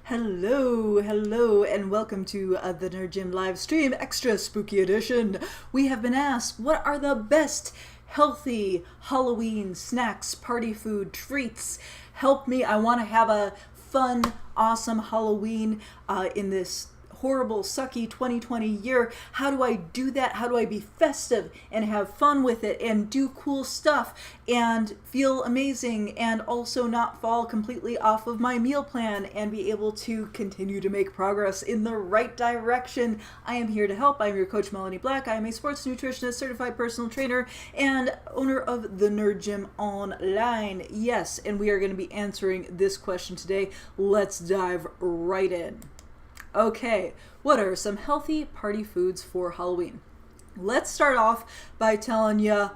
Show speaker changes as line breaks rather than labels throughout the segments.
Hello, and welcome to the Nerd Gym live stream, extra spooky edition. We have been asked, what are the best healthy Halloween snacks, party food, treats? Help me, I want to have a fun, awesome Halloween in this horrible, sucky 2020 year. How do I do that? How do I be festive and have fun with it and do cool stuff and feel amazing and also not fall completely off of my meal plan and be able to continue to make progress in the right direction? I am here to help. I am your coach, Melanie Black. I am a sports nutritionist, certified personal trainer, and owner of the Nerd Gym Online. Yes, and we are going to be answering this question today. Let's dive right in. Okay, what are some healthy party foods for Halloween? Let's start off by telling you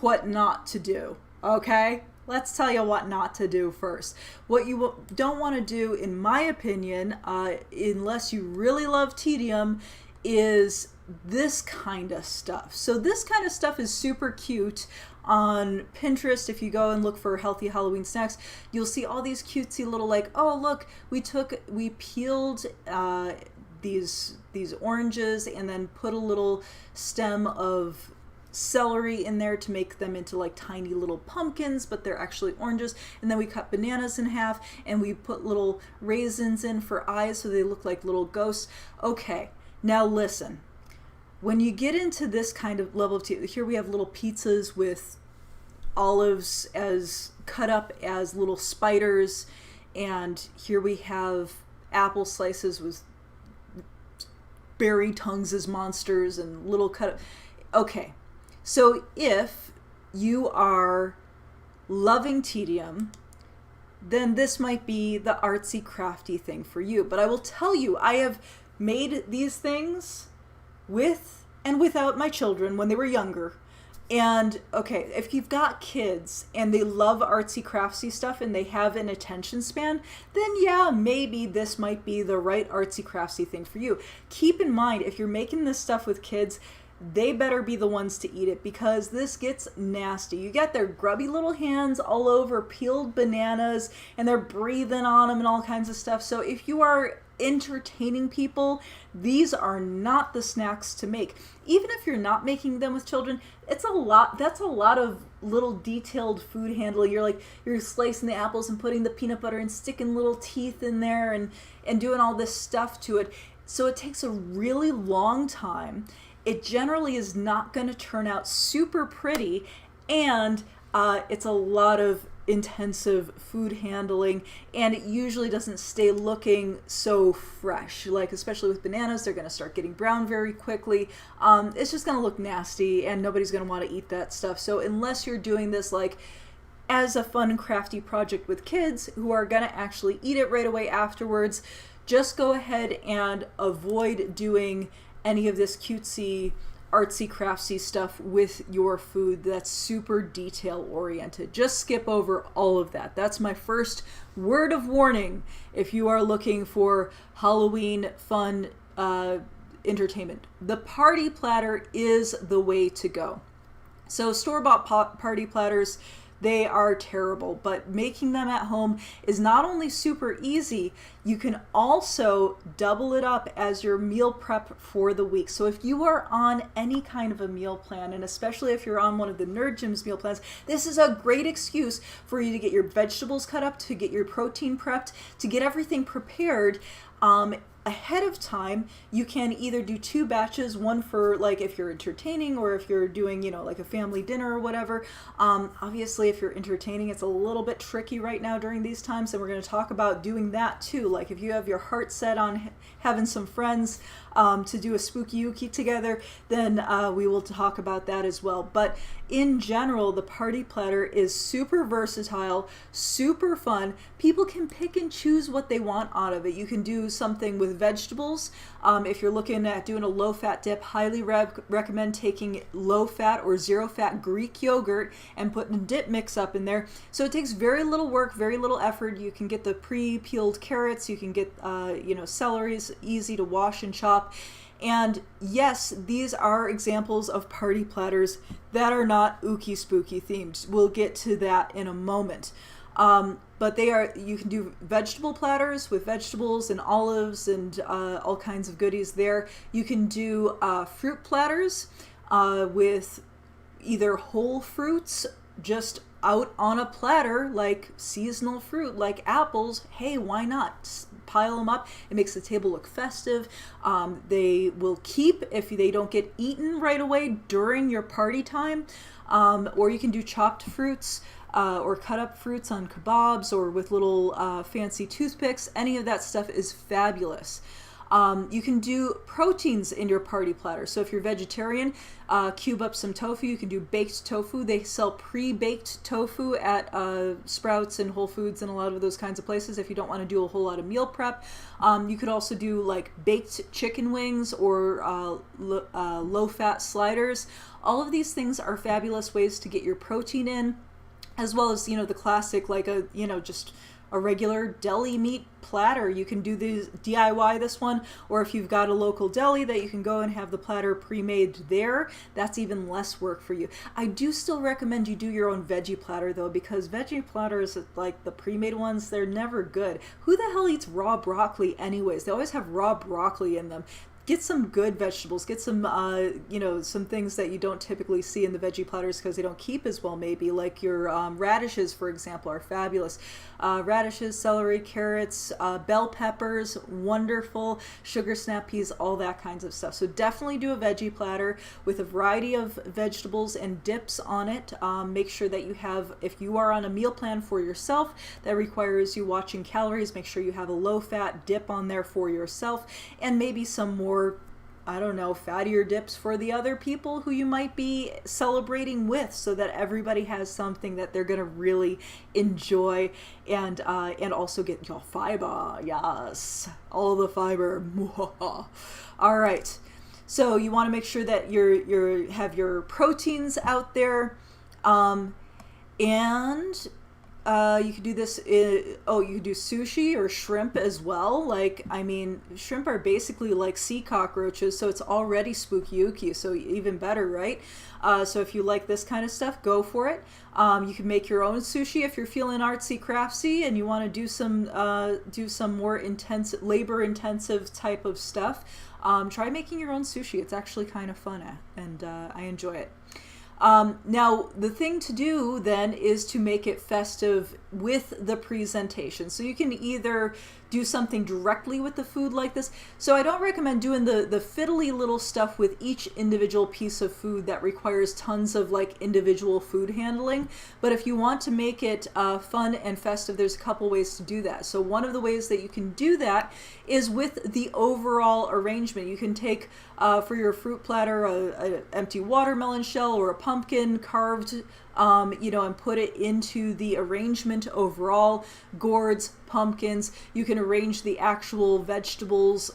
what not to do, okay? Let's tell you what not to do first. What you don't want to do, in my opinion, unless you really love tedium, is this kind of stuff. So this kind of stuff is super cute. On Pinterest, if you go and look for healthy Halloween snacks, you'll see all these cutesy little, like, oh look, we peeled these oranges and then put a little stem of celery in there to make them into like tiny little pumpkins, but they're actually oranges. And then we cut bananas in half and we put little raisins in for eyes so they look like little ghosts. Okay, now listen. When you get into this kind of level of tea, here we have little pizzas with olives as cut up as little spiders, and here we have apple slices with berry tongues as monsters and little cut up. Okay, so if you are loving tedium, then this might be the artsy crafty thing for you. But I will tell you, I have made these things with and without my children when they were younger. And okay, if you've got kids and they love artsy craftsy stuff and they have an attention span, then yeah, maybe this might be the right artsy craftsy thing for you. Keep in mind, if you're making this stuff with kids, they better be the ones to eat it, because this gets nasty. You get their grubby little hands all over peeled bananas and they're breathing on them and all kinds of stuff. So if you are entertaining people, these are not the snacks to make. Even if you're not making them with children, that's a lot of little detailed food handling. You're slicing the apples and putting the peanut butter and sticking little teeth in there and doing all this stuff to it. So it takes a really long time. It generally is not going to turn out super pretty, and it's a lot of intensive food handling, and it usually doesn't stay looking so fresh. Like, especially with bananas, they're going to start getting brown very quickly. It's just going to look nasty, and nobody's going to want to eat that stuff. So unless you're doing this like as a fun crafty project with kids who are going to actually eat it right away afterwards, just go ahead and avoid doing any of this cutesy, artsy craftsy stuff with your food that's super detail oriented. Just skip over all of that. That's my first word of warning if you are looking for Halloween fun entertainment. The party platter is the way to go. So store-bought party platters, they are terrible, but making them at home is not only super easy, you can also double it up as your meal prep for the week. So if you are on any kind of a meal plan, and especially if you're on one of the Nerd Gym's meal plans, this is a great excuse for you to get your vegetables cut up, to get your protein prepped, to get everything prepared ahead of time. You can either do 2 batches, one for like if you're entertaining or if you're doing, like a family dinner or whatever. Obviously, if you're entertaining, it's a little bit tricky right now during these times, and we're going to talk about doing that too. Like if you have your heart set on having some friends to do a spooky-ooky together, then we will talk about that as well. But in general, the party platter is super versatile, super fun. People can pick and choose what they want out of it. You can do something with vegetables. If you're looking at doing a low-fat dip, highly recommend taking low-fat or zero-fat Greek yogurt and putting a dip mix up in there. So it takes very little work, very little effort. You can get the pre-peeled carrots. You can get, celery is easy to wash and chop. And yes, these are examples of party platters that are not ooky spooky themed. We'll get to that in a moment. but you can do vegetable platters with vegetables and olives and all kinds of goodies there. You can do fruit platters with either whole fruits just out on a platter, like seasonal fruit, like apples. Hey, why not? Pile them up. It makes the table look festive. They will keep if they don't get eaten right away during your party time. Or you can do chopped fruits or cut up fruits on kebabs or with little fancy toothpicks. Any of that stuff is fabulous. You can do proteins in your party platter. So if you're vegetarian, cube up some tofu. You can do baked tofu. They sell pre-baked tofu at Sprouts and Whole Foods and a lot of those kinds of places if you don't want to do a whole lot of meal prep. You could also do like baked chicken wings or low-fat sliders. All of these things are fabulous ways to get your protein in, as well as, the classic, like just a regular deli meat platter. You can do these DIY this one, or if you've got a local deli that you can go and have the platter pre-made there, that's even less work for you. I do still recommend you do your own veggie platter though, because veggie platters, like the pre-made ones, they're never good. Who the hell eats raw broccoli anyways? They always have raw broccoli in them. Get some good vegetables, get some, some things that you don't typically see in the veggie platters because they don't keep as well, maybe, like your radishes, for example, are fabulous. Radishes, celery, carrots, bell peppers, wonderful, sugar snap peas, all that kinds of stuff. So definitely do a veggie platter with a variety of vegetables and dips on it. Make sure that you have, if you are on a meal plan for yourself that requires you watching calories, make sure you have a low-fat dip on there for yourself, and maybe some more, I don't know, fattier dips for the other people who you might be celebrating with, so that everybody has something that they're going to really enjoy, and also get your fiber. Yes, all the fiber. All right. So you want to make sure that you have your proteins out there, and you could do this, you could do sushi or shrimp as well. Like, I mean, shrimp are basically like sea cockroaches, so it's already spooky-ooky, so even better, right? So if you like this kind of stuff, go for it. You can make your own sushi if you're feeling artsy-craftsy and you want to do some more intensive, labor-intensive type of stuff. Try making your own sushi. It's actually kind of fun, and I enjoy it. Now, the thing to do then is to make it festive with the presentation. So you can either do something directly with the food like this. So I don't recommend doing the fiddly little stuff with each individual piece of food that requires tons of like individual food handling. But if you want to make it fun and festive, there's a couple ways to do that. So one of the ways that you can do that is with the overall arrangement. You can take for your fruit platter an empty watermelon shell or a pumpkin carved, and put it into the arrangement overall. Gourds, pumpkins. You can arrange the actual vegetables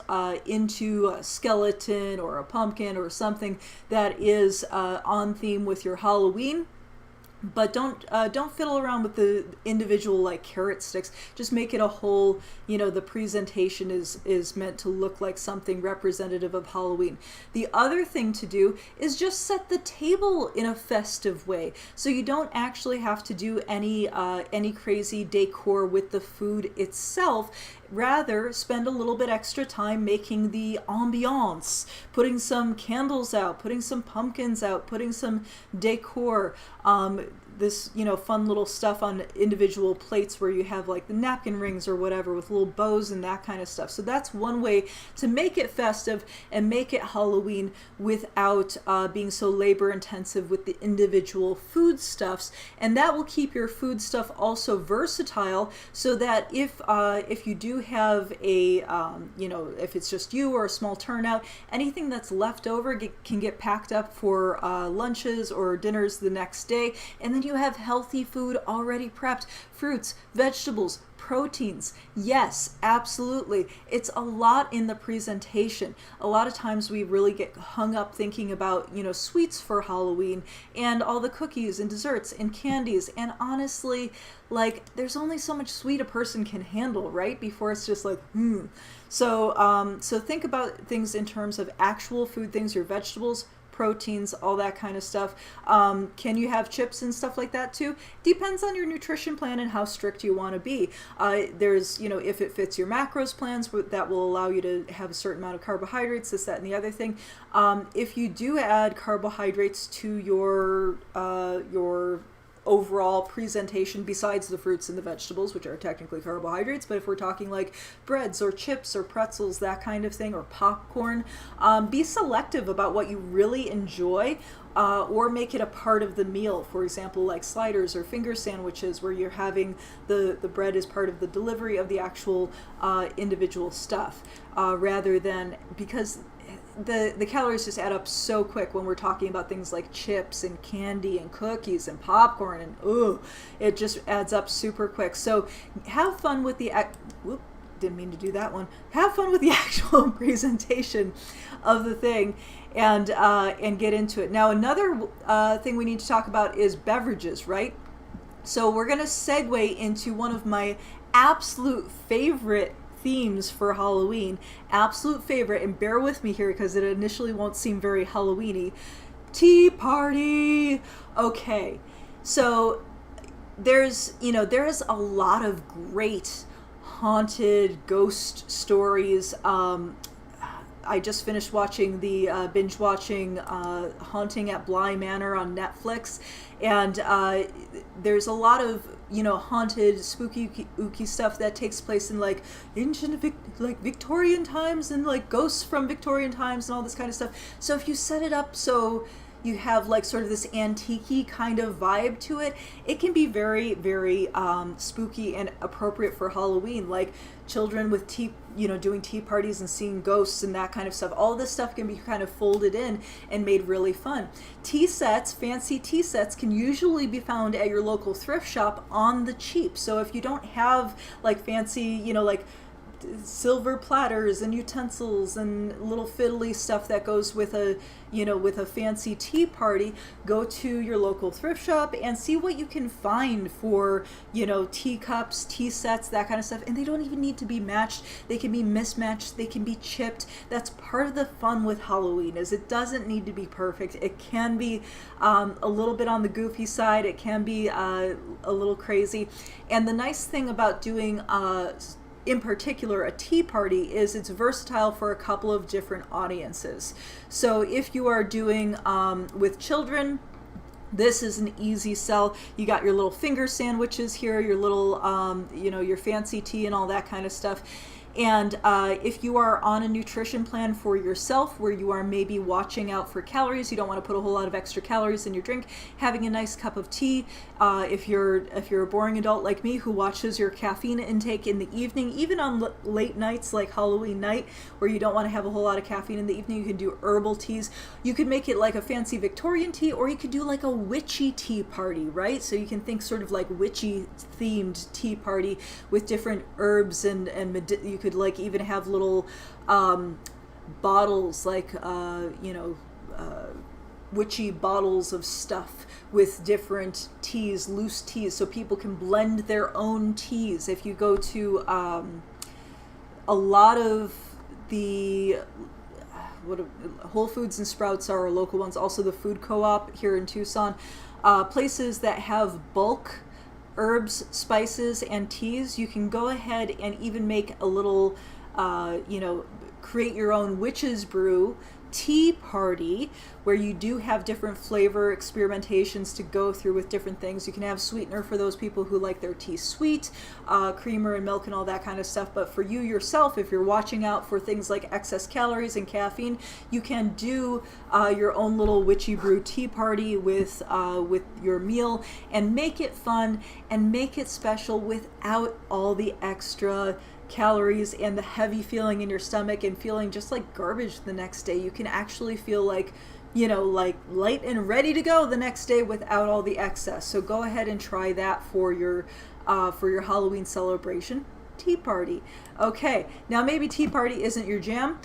into a skeleton or a pumpkin or something that is on theme with your Halloween. But don't fiddle around with the individual like carrot sticks. Just make it a whole, the presentation is meant to look like something representative of Halloween. The other thing to do is just set the table in a festive way. So you don't actually have to do any crazy decor with the food itself. Rather, spend a little bit extra time making the ambiance, putting some candles out, putting some pumpkins out, putting some decor, this, fun little stuff on individual plates where you have like the napkin rings or whatever with little bows and that kind of stuff. So that's one way to make it festive and make it Halloween without being so labor intensive with the individual foodstuffs. And that will keep your food stuff also versatile, so that if you do have a, if it's just you or a small turnout, anything that's left over can get packed up for lunches or dinners the next day. And then you have healthy food already prepped. Fruits, vegetables, proteins. Yes, absolutely. It's a lot in the presentation. A lot of times we really get hung up thinking about, sweets for Halloween and all the cookies and desserts and candies. And honestly, like, there's only so much sweet a person can handle, right? Before it's just like, So think about things in terms of actual food things, your vegetables, proteins, all that kind of stuff. Can you have chips and stuff like that too? Depends on your nutrition plan and how strict you want to be. There's, you know, if it fits your macros plans, that will allow you to have a certain amount of carbohydrates, this, that, and the other thing. If you do add carbohydrates to your overall presentation, besides the fruits and the vegetables, which are technically carbohydrates, but if we're talking like breads or chips or pretzels, that kind of thing, or popcorn, be selective about what you really enjoy, or make it a part of the meal. For example, like sliders or finger sandwiches, where you're having the bread as part of the delivery of the actual individual stuff, rather than, because the calories just add up so quick when we're talking about things like chips and candy and cookies and popcorn, and it just adds up super quick. So have fun with the didn't mean to do that one. Have fun with the actual presentation of the thing, and get into it. Now, another thing we need to talk about is beverages, right? So we're going to segue into one of my absolute favorite themes for Halloween, absolute favorite, and bear with me here because it initially won't seem very Halloween-y. Tea party. Okay, so there's a lot of great haunted ghost stories. I just finished watching binge watching Haunting at Bly Manor on Netflix, and there's a lot of haunted, spooky, ooky stuff that takes place in like ancient Victorian times, and like ghosts from Victorian times and all this kind of stuff. So if you set it up so you have like sort of this antique-y kind of vibe to it, it can be very, very spooky and appropriate for Halloween. Like children with tea, doing tea parties and seeing ghosts and that kind of stuff. All this stuff can be kind of folded in and made really fun. Tea sets, fancy tea sets, can usually be found at your local thrift shop on the cheap. So if you don't have like fancy, like silver platters and utensils and little fiddly stuff that goes with a fancy tea party, go to your local thrift shop and see what you can find for teacups, tea sets, that kind of stuff. And they don't even need to be matched. They can be mismatched, they can be chipped. That's part of the fun with Halloween, is it doesn't need to be perfect. It can be a little bit on the goofy side, it can be a little crazy. And the nice thing about doing in particular a tea party is it's versatile for a couple of different audiences. So if you are doing with children, this is an easy sell. You got your little finger sandwiches here, your little your fancy tea and all that kind of stuff. And if you are on a nutrition plan for yourself, where you are maybe watching out for calories, you don't want to put a whole lot of extra calories in your drink, having a nice cup of tea. If you're a boring adult like me who watches your caffeine intake in the evening, even on late nights like Halloween night, where you don't want to have a whole lot of caffeine in the evening, you can do herbal teas. You could make it like a fancy Victorian tea, or you could do like a witchy tea party, right? So you can think sort of like witchy themed tea party with different herbs, and you could like even have little bottles, like witchy bottles of stuff with different teas, loose teas, so people can blend their own teas. If you go to a lot of the Whole Foods and Sprouts are our local ones, also the food co-op here in Tucson, places that have bulk herbs, spices, and teas, you can go ahead and even make a little, create your own witch's brew tea party, where you do have different flavor experimentations to go through with different things. You can have sweetener for those people who like their tea sweet, creamer and milk and all that kind of stuff. But for you yourself, if you're watching out for things like excess calories and caffeine, you can do your own little witchy brew tea party with your meal, and make it fun and make it special without all the extra calories and the heavy feeling in your stomach and feeling just like garbage the next day. You can actually feel like, like light and ready to go the next day without all the excess. So go ahead and try that for your Halloween celebration tea party. Okay, now maybe tea party isn't your jam.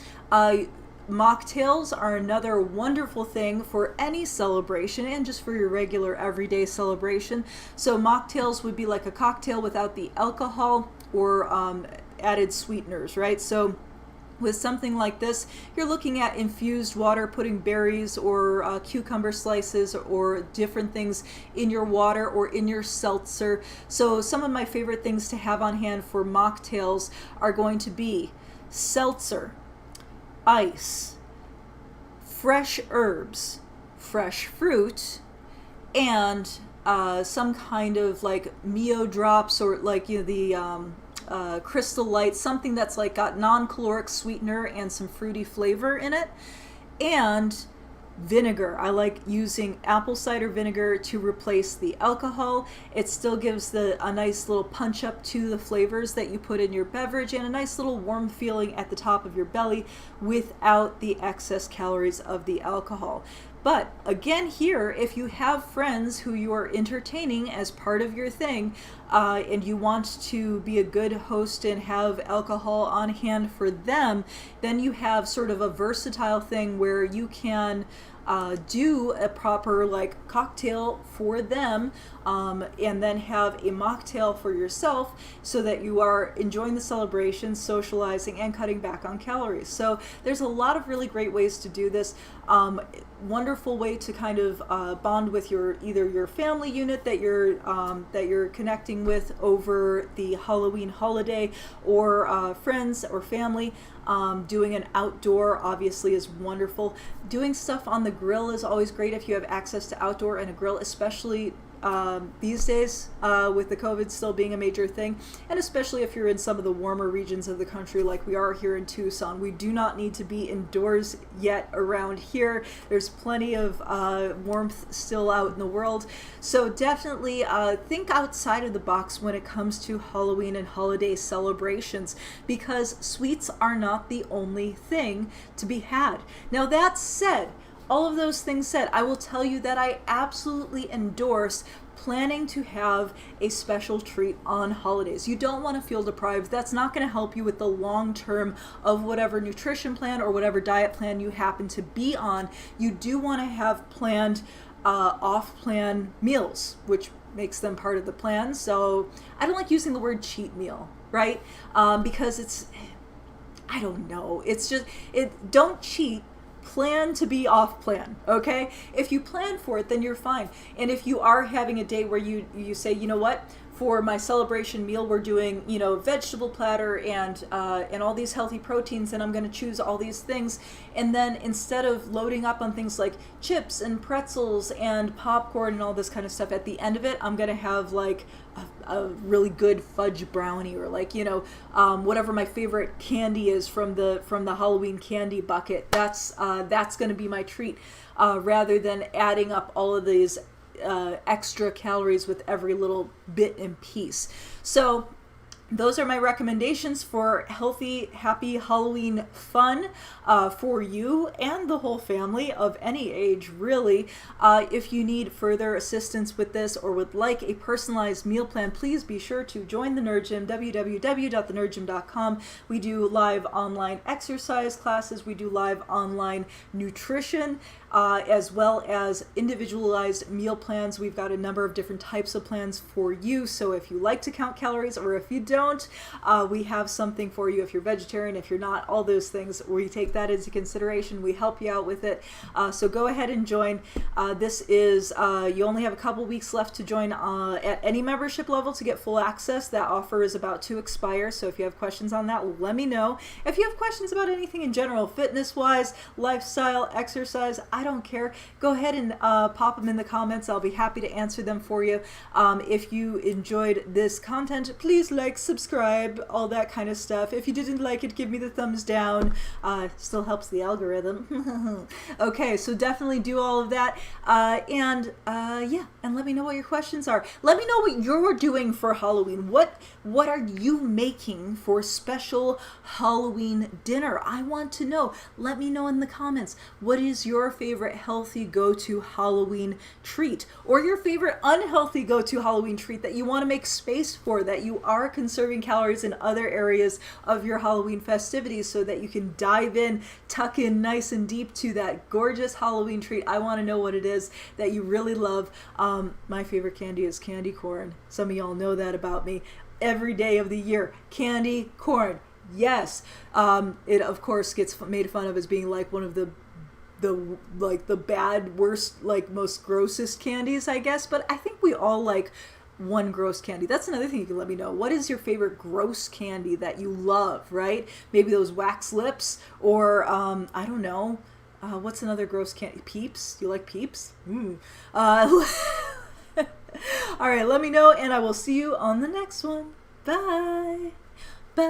Mocktails are another wonderful thing for any celebration, and just for your regular everyday celebration. So mocktails would be like a cocktail without the alcohol or added sweeteners, right? So With something like this, you're looking at infused water, putting berries or cucumber slices or different things in your water or in your seltzer. So some of my favorite things to have on hand for mocktails are going to be seltzer, ice, fresh herbs, fresh fruit, and some kind of like Mio drops, or like, you know, the Crystal Light, something that's like got non-caloric sweetener and some fruity flavor in it. And vinegar. I like using apple cider vinegar to replace the alcohol. It still gives a nice little punch up to the flavors that you put in your beverage, and a nice little warm feeling at the top of your belly without the excess calories of the alcohol. But again, here, if you have friends who you are entertaining as part of your thing, and you want to be a good host and have alcohol on hand for them, then you have sort of a versatile thing where you can do a proper like cocktail for them, and then have a mocktail for yourself, so that you are enjoying the celebration, socializing, and cutting back on calories. So there's a lot of really great ways to do this. Wonderful way to kind of bond with either your family unit that you're connecting with over the Halloween holiday, or friends or family. Doing an outdoor obviously is wonderful. Doing stuff on the grill is always great if you have access to outdoor and a grill, especially these days with the COVID still being a major thing, and especially if you're in some of the warmer regions of the country like we are here in Tucson. We do not need to be indoors yet around here. There's plenty of warmth still out in the world. So definitely think outside of the box when it comes to Halloween and holiday celebrations, because sweets are not the only thing to be had. Now that said, all of those things said, I will tell you that I absolutely endorse planning to have a special treat on holidays. You don't want to feel deprived. That's not going to help you with the long term of whatever nutrition plan or whatever diet plan you happen to be on. You do want to have planned off-plan meals, which makes them part of the plan. So I don't like using the word cheat meal, right? Because it's, I don't know. It's just, don't cheat. Plan to be off plan, okay? If you plan for it, then you're fine. And if you are having a day where you say, you know what, for my celebration meal, we're doing, you know, vegetable platter and all these healthy proteins, and I'm going to choose all these things. And then instead of loading up on things like chips and pretzels and popcorn and all this kind of stuff, at the end of it, I'm going to have like a really good fudge brownie, or like, you know, whatever my favorite candy is from the Halloween candy bucket. That's going to be my treat, rather than adding up all of these extra calories with every little bit and piece. So those are my recommendations for healthy, happy Halloween fun for you and the whole family of any age, really. If you need further assistance with this or would like a personalized meal plan, please be sure to join the Nerd Gym, www.thenerdgym.com. We do live online exercise classes. We do live online nutrition, as well as individualized meal plans. We've got a number of different types of plans for you. So if you like to count calories, or if you don't, we have something for you. If you're vegetarian, if you're not, all those things, we take that into consideration. We help you out with it. So go ahead and join. This is, you only have a couple weeks left to join at any membership level to get full access. That offer is about to expire. So if you have questions on that, let me know. If you have questions about anything in general, fitness-wise, lifestyle, exercise, I don't care. Go ahead and pop them in the comments. I'll be happy to answer them for you. If you enjoyed this content, please like, subscribe, all that kind of stuff. If you didn't like it, give me the thumbs down. Still helps the algorithm. Okay, so definitely do all of that. Yeah, and let me know what your questions are. Let me know what you're doing for Halloween. What are you making for special Halloween dinner? I want to know. Let me know in the comments. What is your favorite healthy go-to Halloween treat, or your favorite unhealthy go-to Halloween treat that you want to make space for, that you are conserving calories in other areas of your Halloween festivities, so that you can dive in, tuck in nice and deep to that gorgeous Halloween treat. I want to know what it is that you really love. My favorite candy is candy corn. Some of y'all know that about me. Every day of the year, candy corn. Yes. It of course gets made fun of as being like one of the like the bad, worst, like most grossest candies, I guess. But I think we all like one gross candy. That's another thing you can let me know. What is your favorite gross candy that you love, right? Maybe those wax lips, or I don't know. What's another gross candy? Peeps? You like Peeps? Ooh. All right, let me know, and I will see you on the next one. Bye.